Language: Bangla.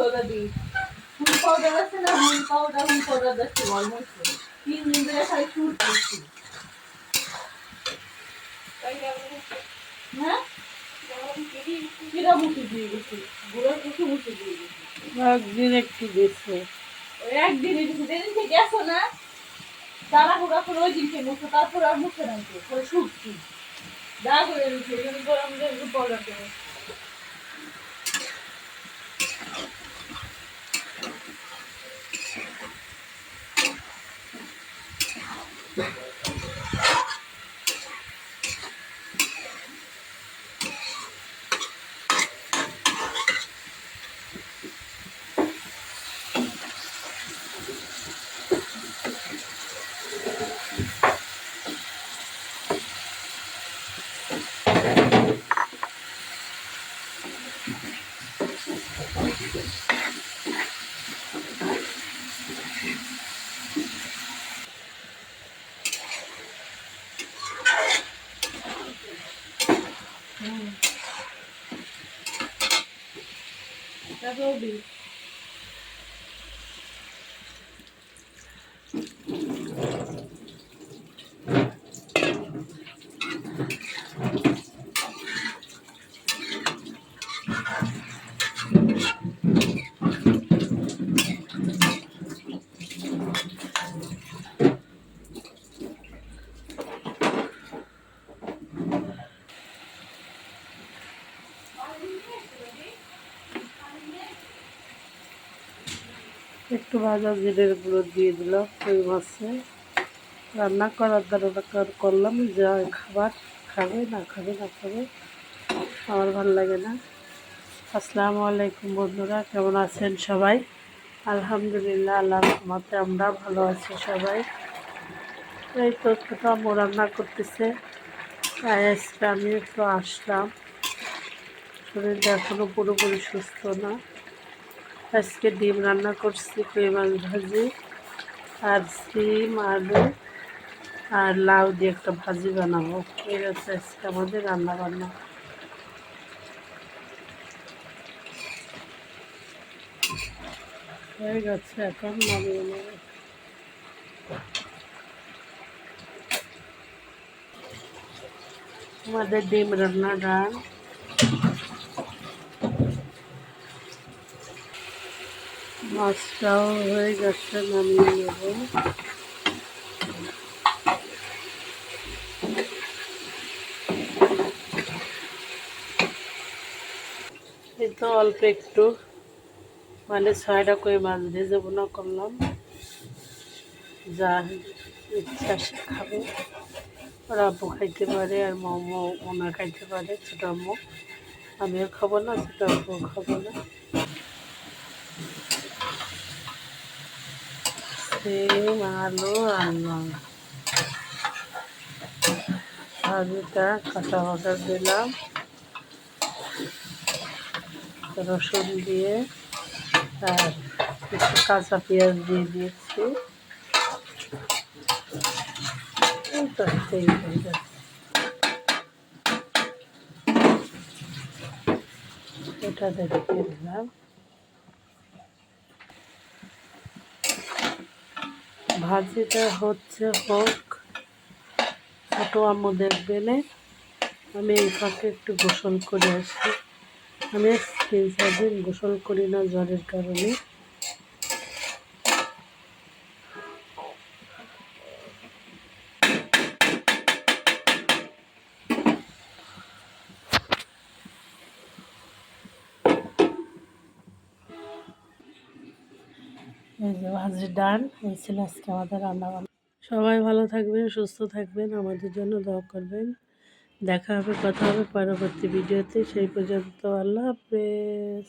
পাউডার দিই। হুল পাউডার আছে না, হুল পাউডার দিচ্ছি অলমোস্ট 3 দিন ধরে খালি শুট দিচ্ছি। হ্যাঁ কিরা মুখে দিয়ে গেছি, গুঁড়োর কিছু মুখে দিয়ে গেছি। একদিন একটু দিচ্ছে, একদিন যেদিন থেকে গেছো না তারা হুড়া করে ওই দিনকে মুখে, তারপর আর মুখে রাখবো পরে শুটছি যা করে দিচ্ছে গরম পাউডার করে। তারপর দিই একটু ভাজা জিরের গুঁড়ো দিয়ে দিলাম কই মাছে। রান্না করার দ্বারা করলাম, যা খাবার খাবে না খাবে না খাবে, আমার ভালো লাগে না। আসসালামু আলাইকুম বন্ধুরা, কেমন আছেন সবাই? আলহামদুলিল্লাহ, আল্লাহর রহমতে আমরা ভালো আছি সবাই। এই তো ছোটো আম্মু রান্না করতেছে, তাই আজকে আমি একটু আসলাম। শরীরটা এখনও পুরোপুরি সুস্থ না। আজকে ডিম রান্না করছি, কই মাছ ভাজি, আর সিম আলু আর লাউ দিয়ে একটা ভাজি বানাবো। এই হচ্ছে আজকে আমাদের রান্না বান্না। হয়ে গেছে, এখন নামিয়ে নেব। আমাদের ডিম রান্না ডান। মাছটাও হয়ে গেছে, নামিয়ে নেব। এই তো অল্প একটু, মানে 6টা কই মাছ ভেজে বোনা করলাম, যা ইচ্ছা সে খাবে। ওরা আব্বু খাইতে পারে আর মোমো ওনা খাইতে পারে, ছোটো আম্মু। আমিও খাবো না, ছোটো আব্বুও খাবো না। সিম আলু আনলাম, ভাজিটা কাঁচা বাটা দিলাম, রসুন দিয়ে আর একটু কাঁচা পেঁয়াজ দিয়ে দিয়েছি। এটা দেখে দিলাম। ভাজিটা হচ্ছে হোক, ছোটো আম্মু দেখবেন। আমি এই ফাঁকে একটু গোসল করে আসি। আমি 3-4 দিন গোসল করি না জ্বরের কারণে। এই যে ভাজি ডান, এই ছিল আজকে আমাদের রান্না বান্না। সবাই ভালো থাকবেন, সুস্থ থাকবেন, আমাদের জন্য দোয়া করবেন। দেখা হবে, কথা হবে পরবর্তী ভিডিওতে। সেই পর্যন্ত আল্লাহ হাফেজ।